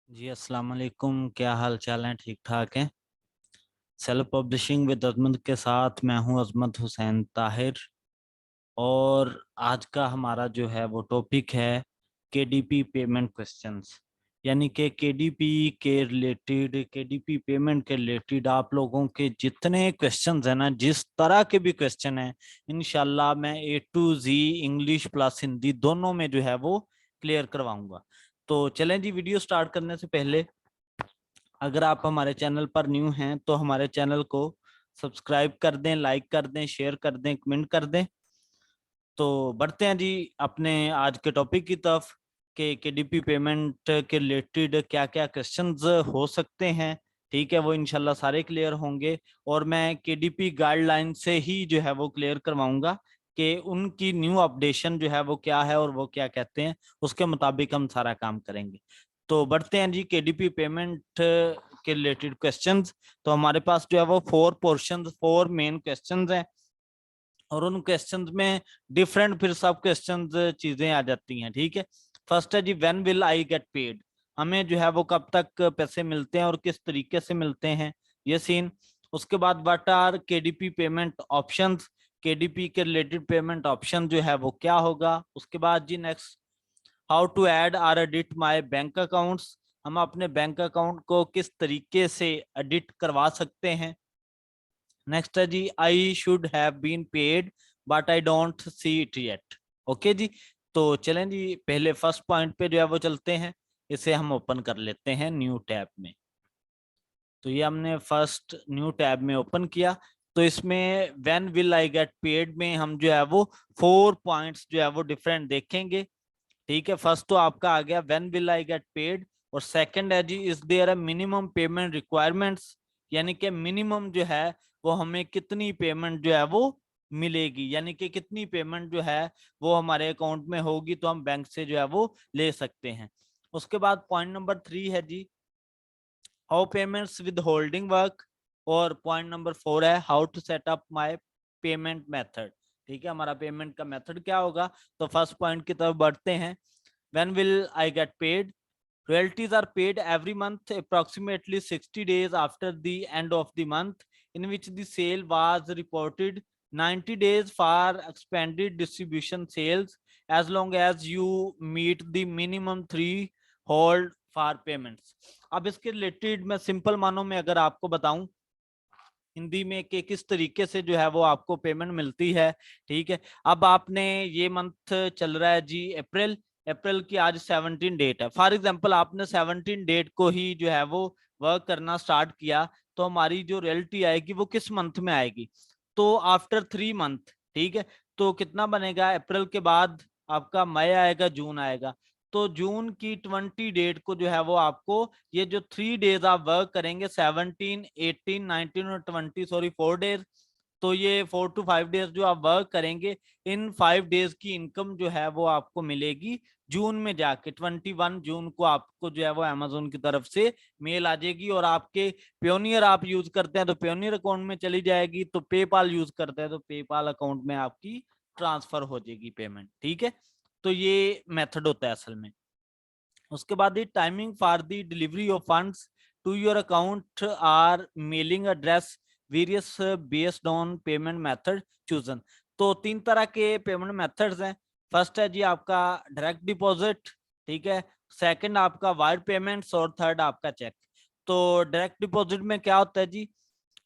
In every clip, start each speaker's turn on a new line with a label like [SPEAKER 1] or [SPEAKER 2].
[SPEAKER 1] जी अस्सलाम वालेकुम। क्या हाल चाल है? ठीक ठाक है। सेल्फ पब्लिशिंग विद अजमत के साथ मैं हूं अजमत हुसैन ताहिर। और आज का हमारा जो है वो टॉपिक है केडीपी पेमेंट क्वेश्चंस। यानी कि केडीपी के रिलेटेड, केडीपी पेमेंट के रिलेटेड आप लोगों के जितने क्वेश्चंस हैं ना, जिस तरह के भी क्वेश्चन हैं, इंशाल्लाह मैं A to Z English plus Hindi दोनों में जो है वो क्लियर करवाऊंगा। तो चलें जी, वीडियो स्टार्ट करने से पहले अगर आप हमारे चैनल पर न्यू हैं तो हमारे चैनल को सब्सक्राइब कर दें, लाइक कर दें, शेयर कर दें, कमेंट कर दें। तो बढ़ते हैं जी अपने आज के टॉपिक की तरफ कि केडीपी पेमेंट के रिलेटेड क्या क्या क्वेश्चंस हो सकते हैं। ठीक है, वो इंशाल्लाह सारे क्लियर होंगे। और मैं केडीपी गाइडलाइन से ही जो है वो क्लियर करवाऊंगा कि उनकी न्यू अपडेशन जो है वो क्या है और वो क्या कहते हैं, उसके मुताबिक हम सारा काम करेंगे। तो बढ़ते हैं जी केडीपी पेमेंट के रिलेटेड क्वेश्चंस। तो हमारे पास जो है वो four portions, four main questions हैं। और उन क्वेश्चंस में डिफरेंट फिर सब क्वेश्चंस चीजें आ जाती हैं। ठीक है, फर्स्ट है जी when will I get paid. हमें जो है वो कब तक पैसे मिलते हैं और किस तरीके से मिलते हैं, ये सीन। उसके बाद what are KDP payment options, KDP के रिलेटेड पेमेंट ऑप्शन जो है वो क्या होगा। उसके बाद जी next, how to add or edit my bank accounts. हम अपने बैंक अकाउंट को किस तरीके से एडिट करवा सकते हैं। नेक्स्ट है जी I should have been paid but I don't see it yet. Okay जी, तो चलें जी पहले फर्स्ट पॉइंट पे जो है वो चलते हैं। इसे हम ओपन कर लेते हैं न्यू टैब में। तो ये हमने फर्स्ट न्यू टैब में ओपन किया। तो इसमें when will I get paid में हम जो है वो फोर पॉइंट्स जो है वो डिफरेंट देखेंगे। ठीक है, फर्स्ट तो आपका आ गया when will I get paid. और सेकंड है जी is there a minimum payment requirements. यानी कि मिनिमम जो है वो हमें कितनी पेमेंट जो है वो मिलेगी, यानी कि कितनी पेमेंट जो है वो हमारे अकाउंट में होगी तो हम बैंक से जो है वो ले सकते हैं। उसके बाद पॉइंट नंबर 3 है जी how payments withholding work. और पॉइंट नंबर 4 है how to set up my payment method. ठीक है, हमारा पेमेंट का मेथड क्या होगा। तो फर्स्ट पॉइंट की तरफ बढ़ते हैं। When will I get paid? Royalties are paid every month, approximately 60 days after the end of the month in which the sale was reported, 90 days for expanded distribution sales, as long as you meet the minimum threshold for payments. अब इसके related मैं simple मानों में अगर आपको बताऊं हिंदी में कि किस तरीके से जो है वो आपको पेमेंट मिलती है। ठीक है, अब आपने ये मंथ चल रहा है जी अप्रैल। अप्रैल की आज 17 डेट है। फॉर एग्जांपल आपने 17 डेट को ही जो है वो वर्क करना स्टार्ट किया, तो हमारी जो रियलिटी आएगी वो किस मंथ में आएगी। तो आफ्टर 3 मंथ। ठीक है, तो कितना बनेगा, अप्रैल के बाद आपका मई आएगा, जून आएगा। तो जून की 20 डेट को जो है वो आपको ये जो 3 डेज आप वर्क करेंगे, 17, 18, 19 और 20, सॉरी 4 डेज। तो ये 4 to 5 डेज जो आप वर्क करेंगे, इन 5 डेज की इनकम जो है वो आपको मिलेगी जून में जाके। 21 जून को आपको जो है वो अमेजोन की तरफ से मेल आ जाएगी। और आपके पेयोनियर आप यूज करते हैं तो पेयोनियर अकाउंट में चली जाएगी, तो पेपाल यूज करते हैं तो पेपाल अकाउंट में आपकी ट्रांसफर हो जाएगी पेमेंट। ठीक है, तो ये मेथड होता है असल में। उसके बाद ये timing for the delivery of funds to your account or mailing address varies based on payment method chosen. तो 3 तरह के पेमेंट मेथड्स हैं। फर्स्ट है जी आपका डायरेक्ट डिपॉजिट। ठीक है, सेकंड आपका वायर पेमेंट्स और थर्ड आपका चेक। तो डायरेक्ट डिपॉजिट में क्या होता है जी,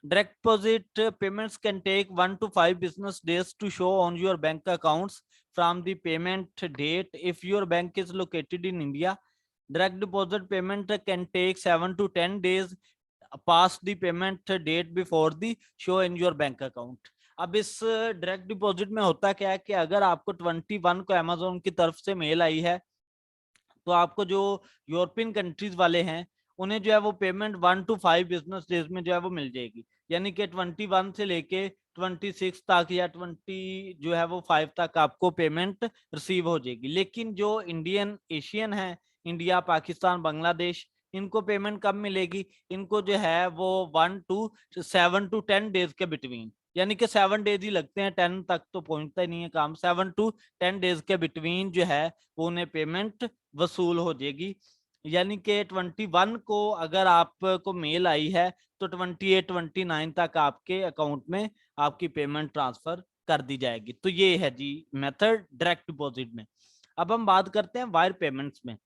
[SPEAKER 1] direct deposit payments can take 1 to 5 business days to show on your bank accounts from the payment date. If your bank is located in India, direct deposit payment can take 7 to 10 days past the payment date before the show in your bank account. अब इस direct deposit में होता क्या है कि अगर आपको 21 को अमेजोन की तरफ से मेल आई है, तो आपको जो यूरोपियन कंट्रीज वाले हैं उन्हें जो है वो पेमेंट 1 to 5 बिजनेस डेज में जो है वो मिल जाएगी। यानी कि 21 से लेके 26 तक या 20 जो है वो 5 तक आपको पेमेंट रिसीव हो जाएगी। लेकिन जो इंडियन एशियन है, इंडिया, पाकिस्तान, बांग्लादेश, इनको पेमेंट कब मिलेगी, इनको जो है वो 1 to 7 to 10 डेज के बिटवीन, यानी कि 7 डेज ही लगते हैं, 10 तक तो पहुंचता ही नहीं है काम। 7 to 10 डेज के बिटवीन जो है वो उन्हें पेमेंट वसूल हो जाएगी। यानी कि 21 को अगर आपको मेल आई है तो 28 29 तक आपके अकाउंट में आपकी पेमेंट ट्रांसफर कर दी जाएगी। तो ये है जी मेथड डायरेक्ट डिपॉजिट में। अब हम बात करते हैं वायर पेमेंट्स में।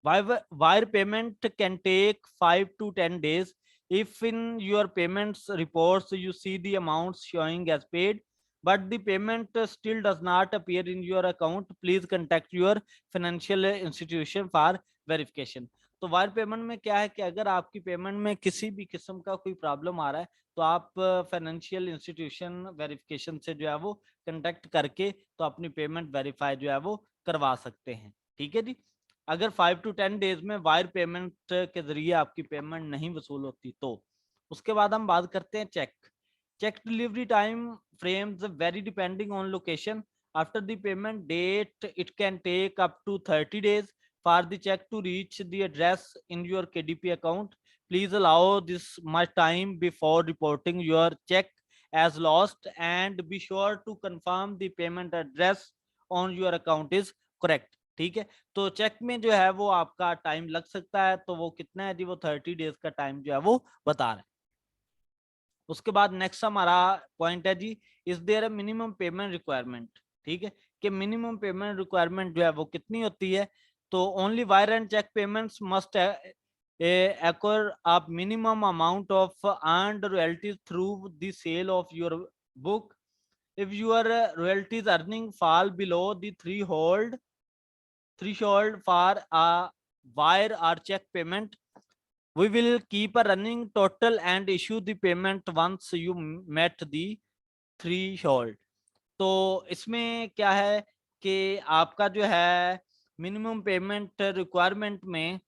[SPEAKER 1] Wire payment can take 5 to 10 days. If in your payments reports you see the amounts showing as paid, but the payment still does not appear in your account, please contact your financial institution for verification. तो wire payment में क्या है कि अगर आपकी payment में किसी भी किस्म का कोई प्रॉब्लम आ रहा है तो आप फाइनेंशियल इंस्टीट्यूशन वेरिफिकेशन से जो है वो कंटेक्ट करके तो अपनी पेमेंट वेरीफाई जो है वो करवा सकते हैं। ठीक है जी। अगर 5 to 10 डेज में वायर पेमेंट के जरिए आपकी पेमेंट नहीं वसूल होती तो उसके बाद हम बात करते हैं check delivery time frames vary depending on location. After the payment date it can take up to 30 days for the check to reach the address in your KDP account. Please allow this much time before reporting your check as lost and be sure to confirm the payment address on your account is correct. ठीक है। तो check में जो है वो आपका time लग सकता है, तो वो कितना है जी, वो 30 डेज का टाइम जो है वो बता रहा है। उसके बाद नेक्स्ट हमारा पॉइंट है जी, is there a minimum payment requirement. ठीक है, कि मिनिमम पेमेंट रिक्वायरमेंट जो है वो कितनी होती है। तो only wire and check payments must acquire a minimum amount of earned royalties through the sale of your book. If your royalties earning fall below the threshold for a wire or check payment, we will keep a running total and issue the payment once you met the threshold. तो इसमें क्या है कि आपका जो है minimum payment requirement में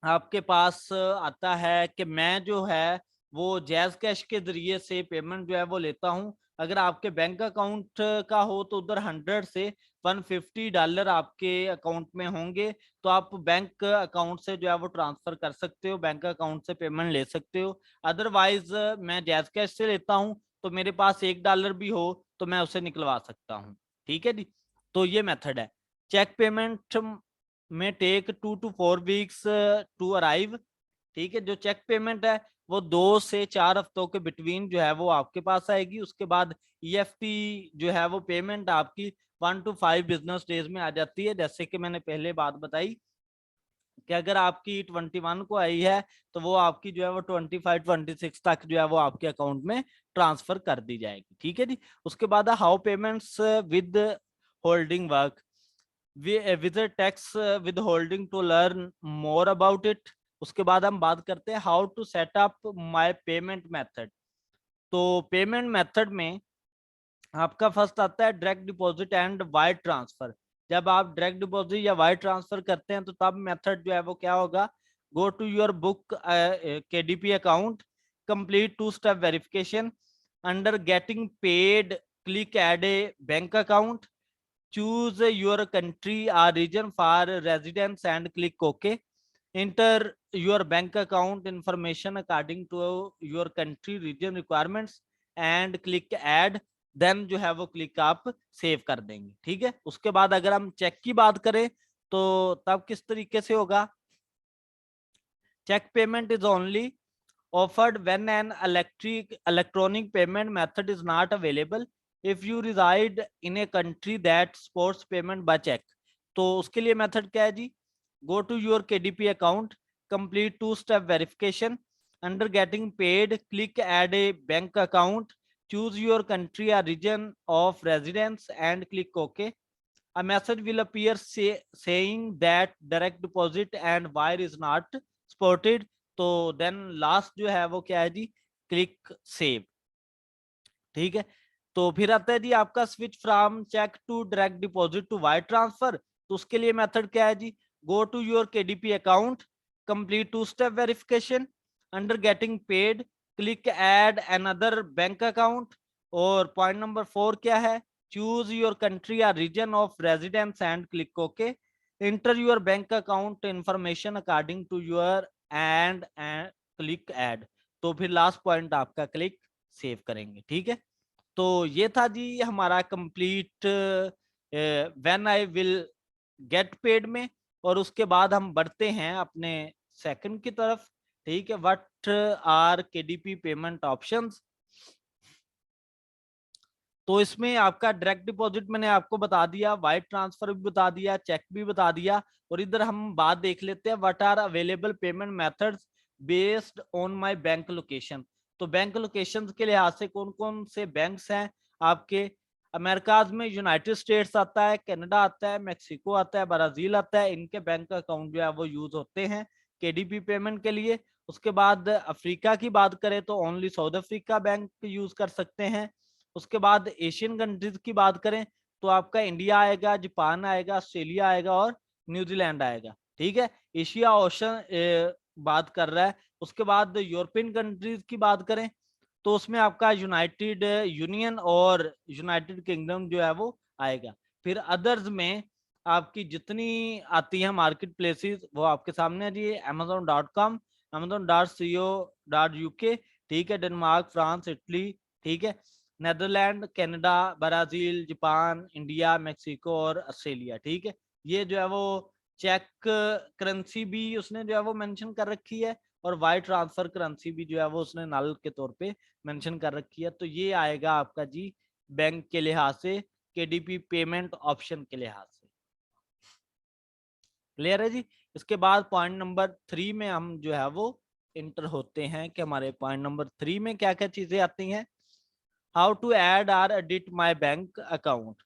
[SPEAKER 1] आपके पास आता है कि मैं जो है वो जैज कैश के जरिए से पेमेंट जो है वो लेता हूं। अगर आपके बैंक अकाउंट का हो तो उधर 100 से 150 डॉलर आपके अकाउंट में होंगे, तो आप बैंक अकाउंट से जो है वो ट्रांसफर कर सकते हो, बैंक अकाउंट से पेमेंट ले सकते हो। अदरवाइज मैं जैज कैश से लेता हूं तो मेरे पास $1 भी हो तो मैं उसे निकलवा सकता हूं। ठीक है जी। तो ये मेथड है। चेक पेमेंट में take 2 to 4 weeks to arrive. ठीक है, जो चेक पेमेंट है वो 2 से 4 हफ्तों के बिटवीन जो है वो आपके पास आएगी। उसके बाद EFT जो है वो पेमेंट आपकी 1 to 5 बिजनेस डेज में आ जाती है। जैसे कि मैंने पहले बात बताई कि अगर आपकी 21 को आई है तो वो आपकी जो है वो 25 26 तक जो है वो आपके अकाउंट में ट्रांसफर कर दी जाएगी। ठीक है जी। उसके बाद how payments withholding work, visit tax withholding to learn more about it. उसके बाद हम बात करते हैं how to set up my payment method. तो पेमेंट मेथड में आपका फर्स्ट आता है direct deposit and wire transfer. जब आप डायरेक्ट डिपॉजिट या वायर ट्रांसफर करते हैं तो तब मेथड जो है वो क्या होगा, go to your book KDP account, complete 2 step verification, under getting paid click add a bank account, choose your country or region for residence and click OK. Enter your bank account information according to your country region requirements and click add, then जो है वो click आप save कर देंगे। ठीक है। उसके बाद अगर हम चेक की बात करें तो तब किस तरीके से होगा, cheque payment is only offered when an electronic payment method is not available if you reside in a country that supports payment by check। तो उसके लिए मेथड क्या है जी, go to your KDP account, complete 2 step verification, under getting paid click add a bank account, choose your country or region of residence and click OK. A message will appear saying that direct deposit and wire is not supported। तो then last जो है वो क्या है जी, click save. ठीक है। तो फिर आता है जी आपका switch from cheque to direct deposit to wire transfer. तो उसके लिए मेथड क्या है जी, go to your KDP account, complete 2 step verification, under getting paid click add another bank account. और पॉइंट नंबर 4 क्या है, चूज योर कंट्री और region of residence and click okay, enter your bank account information according to your and click add. तो फिर last point आपका click save करेंगे। ठीक है। तो ये था जी हमारा complete when I will get paid में। और उसके बाद हम बढ़ते हैं अपने सेकंड की तरफ। ठीक है, what are KDP payment options. तो इसमें आपका डायरेक्ट डिपॉजिट मैंने आपको बता दिया, वायर ट्रांसफर भी बता दिया, चेक भी बता दिया। और इधर हम बात देख लेते हैं, what are available payment methods based on my bank location. तो बैंक लोकेशन के लिहाज से कौन कौन से बैंक्स हैं आपके। अमेरिकाज में यूनाइटेड स्टेट्स आता है, कनाडा आता है, मेक्सिको आता है, ब्राजील आता है। इनके बैंक अकाउंट जो है वो यूज होते हैं केडीपी पेमेंट के लिए। उसके बाद अफ्रीका की बात करें तो only south Africa bank use कर सकते हैं। उसके बाद एशियन कंट्रीज की बात करें तो आपका इंडिया आएगा, जापान आएगा, ऑस्ट्रेलिया आएगा और न्यूजीलैंड आएगा। ठीक है, एशिया ओशन बात कर रहा है। उसके बाद यूरोपियन कंट्रीज की बात करें तो उसमें आपका यूनाइटेड यूनियन और यूनाइटेड किंगडम जो है वो आएगा। फिर अदर्स में आपकी जितनी आती है मार्केट प्लेसेस वो आपके सामने आ रही है, amazon.com, amazon.co.uk। ठीक है, डेनमार्क, फ्रांस, इटली, ठीक है, Netherland, Canada, Brazil, Japan, India, Mexico और ऑस्ट्रेलिया। ठीक है, ये जो है वो चेक करेंसी भी उसने जो है वो मेंशन कर रखी है और वायर ट्रांसफर करेंसी भी जो है वो उसने नल के तौर पे मेंशन कर रखी है। तो ये आएगा आपका जी बैंक के लिहाज से, केडीपी पेमेंट ऑप्शन के लिहाज से। क्लियर है जी। इसके बाद पॉइंट नंबर 3 में हम जो है वो इंटर होते हैं कि हमारे पॉइंट नंबर 3 में क्या क्या चीजें आती हैं। How to add or edit my bank account.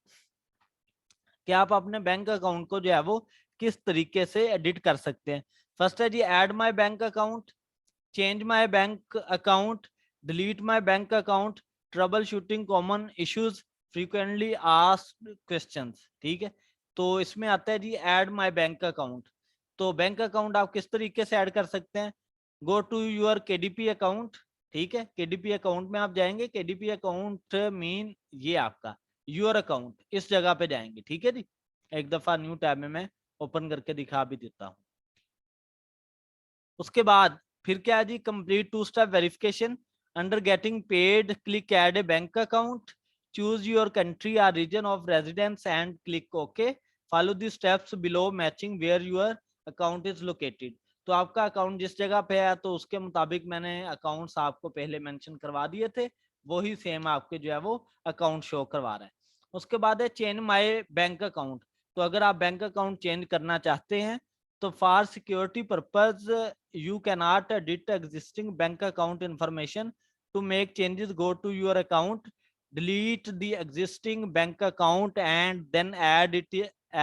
[SPEAKER 1] कि आप अपने बैंक अकाउंट को जो है वो किस तरीके से एडिट कर सकते हैं। फर्स्ट है जी add my bank account, change my bank account, delete my bank account, troubleshooting common issues, frequently asked questions. ठीक है, तो इसमें आता है जी ऐड माई बैंक अकाउंट। तो बैंक अकाउंट आप किस तरीके से ऐड कर सकते हैं। Go to your KDP account. ठीक है, केडीपी अकाउंट में आप जाएंगे, केडीपी अकाउंट मीन ये आपका योर अकाउंट, इस जगह पे जाएंगे। ठीक है जी, एक दफा न्यू टैब में मैं ओपन करके दिखा भी देता हूँ। उसके बाद फिर क्या है जी, complete two step verification. Under getting paid click add a bank account, choose your country और region of residence and click okay, follow the steps below matching where your account is located. तो आपका account जिस जगह पे है तो उसके मुताबिक मैंने अकाउंट्स आपको पहले मेंशन करवा दिए थे, वही सेम आपके जो है वो अकाउंट शो करवा रहा है। उसके बाद है चेंज माय बैंक अकाउंट। तो अगर आप बैंक अकाउंट चेंज करना चाहते हैं तो for security purpose you cannot edit existing bank account information. To make changes, go to your account, delete the existing bank account and then add it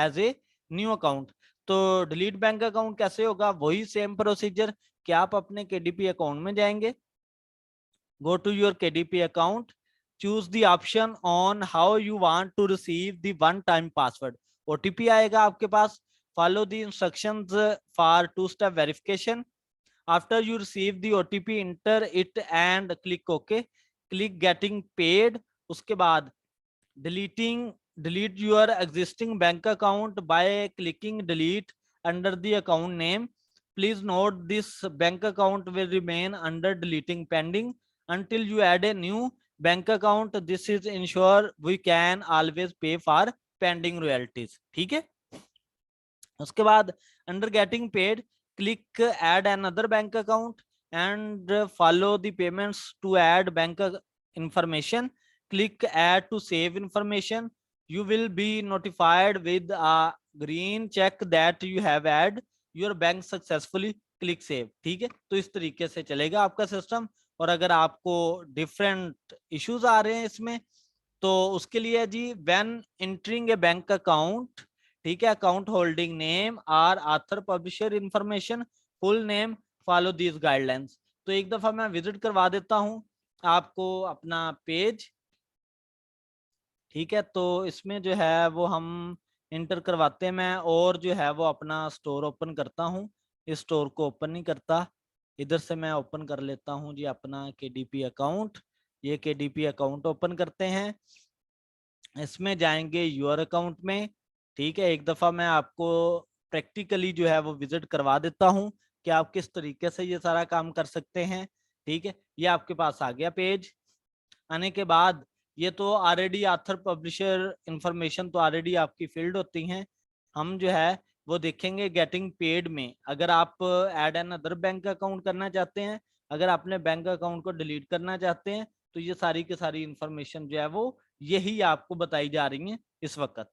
[SPEAKER 1] as a new account. तो delete bank account कैसे होगा, वही same procedure कि आप अपने KDP account में जाएंगे, go to your KDP account, choose the option on how you want to receive the one time password, OTP आएगा आपके पास, follow the instructions for two step verification. After you receive the OTP, enter it and click OK, click getting paid. उसके बाद delete your existing bank account by clicking delete under the account name. Please note this bank account will remain under deleting pending until you add a new bank account. This is ensure we can always pay for pending royalties. ठीक है, उसके बाद under getting paid click add another bank account and follow the payments to add bank information. Click add to save information. You will be notified with a green check that you have add your bank successfully. Click save. ठीक है, तो इस तरीके से चलेगा आपका system. और अगर आपको डिफरेंट इश्यूज आ रहे हैं इसमें तो उसके लिए जी when entering a bank account, ठीक है, account holding name or author publisher information full name follow these guidelines. तो एक दफा मैं विजिट करवा देता हूं आपको अपना पेज। ठीक है, तो इसमें जो है वो हम इंटर करवाते हैं, मैं और जो है वो अपना स्टोर ओपन करता हूँ। इस स्टोर को ओपन नहीं करता, इधर से मैं ओपन कर लेता हूँ जी अपना केडीपी अकाउंट। ये केडीपी अकाउंट ओपन करते हैं, इसमें जाएंगे योर अकाउंट में। ठीक है, एक दफा मैं आपको प्रैक्टिकली जो है वो विजिट करवा देता हूं कि आप किस तरीके से ये सारा काम कर सकते हैं। ठीक है, ये आपके पास आ गया पेज। आने के बाद ये तो ऑलरेडी ऑथर पब्लिशर इंफॉर्मेशन तो ऑलरेडी आपकी फील्ड होती हैं, हम जो है वो देखेंगे गेटिंग पेड में। अगर आप add N other bank account करना चाहते हैं, अगर आपने बैंक अकाउंट को डिलीट करना चाहते हैं, तो ये सारी की सारी इंफॉर्मेशन जो है वो यही आपको बताई जा रही है इस वक्त।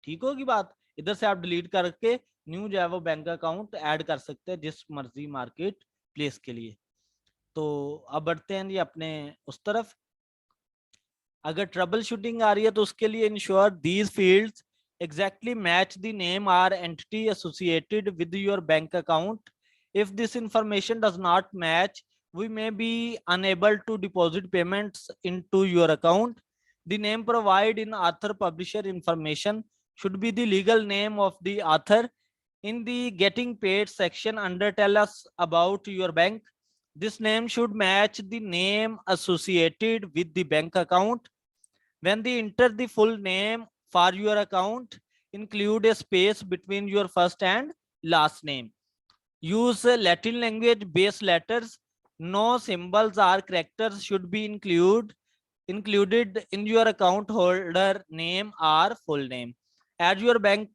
[SPEAKER 1] ठीक होगी बात। इधर से आप डिलीट करके न्यू जो है वो बैंक अकाउंट ऐड कर सकते हैं जिस मर्जी मार्केट प्लेस के लिए। तो अब बढ़ते हैं जी अपने उस तरफ। अगर ट्रबल शूटिंग आ रही है तो उसके लिए ensure these fields exactly match the name or entity associated with your bank account. If this information does not match, we may be unable to deposit payments into your account. The name provided in author publisher information should be the legal name of the author. In the getting paid section under tell us about your bank, this name should match the name associated with the bank account. When they enter the full name for your account, include a space between your first and last name. Use Latin language base letters. No symbols or characters should be included in your account holder name or full name. Add your bank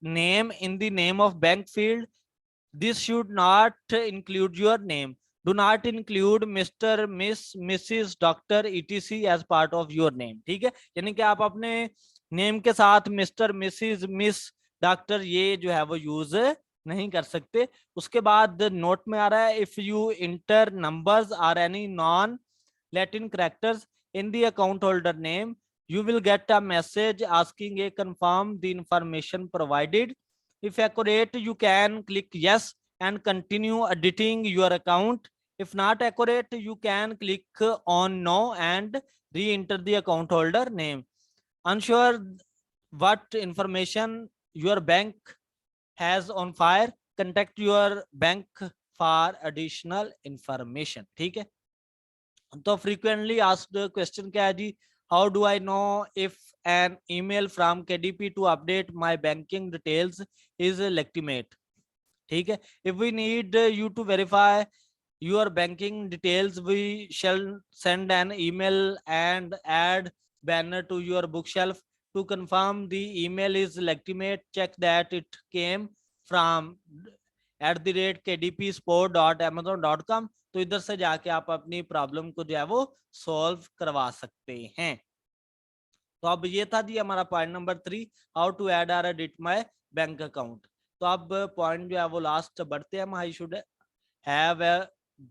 [SPEAKER 1] name in the name of bank field. This should not include your name. Do not include Mr, Miss, Mrs, Doctor, etc as part of your name. ठीक है, यानी कि आप अपने name के साथ mister, Mrs, miss, doctor ये जो है वो यूज नहीं कर सकते। उसके बाद नोट में आ रहा है if you enter numbers or any non Latin characters in the account holder name, you will get a message asking a confirm the information provided. If accurate, you can click yes and continue editing your account. If not accurate, you can click on no and re-enter the account holder name. Unsure what information your bank has on file, contact your bank for additional information. ठीक है, तो frequently asked question क्या है जी, how do I know if an email from KDP to update my banking details is legitimate? ठीक है, if we need you to verify your banking details, we shall send an email and add banner to your bookshelf. To confirm the email is legitimate, check that it came from @kdpsport.amazon.com। तो इधर से जाके आप अपनी problem को जो है वो सॉल्व करवा सकते हैं। तो अब ये था जी हमारा point number 3, how to add or edit my bank account. तो अब पॉइंट जो है वो लास्ट बढ़ते हैं, I should have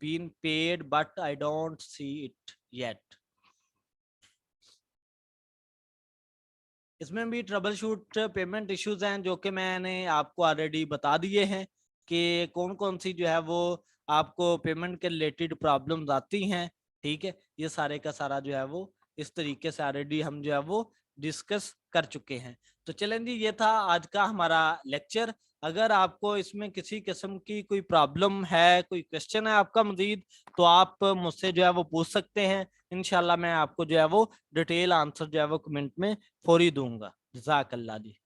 [SPEAKER 1] been paid but I don't see it yet. इसमें भी ट्रबल शूट पेमेंट इश्यूज हैं जो कि मैंने आपको ऑलरेडी बता दिए हैं कि कौन कौन सी जो है वो आपको पेमेंट के रिलेटेड प्रॉब्लम्स आती हैं। ठीक है, ये सारे का सारा जो है वो इस तरीके से ऑलरेडी हम जो है वो डिस्कस कर चुके हैं। तो चलें जी, ये था आज का हमारा लेक्चर। अगर आपको इसमें किसी किस्म की कोई प्रॉब्लम है, कोई क्वेश्चन है आपका मजीद, तो आप मुझसे जो है वो पूछ सकते हैं। इंशाल्लाह मैं आपको जो है वो डिटेल आंसर जो है वो कमेंट में फौरी दूंगा। जज़ाकल्लाह जी।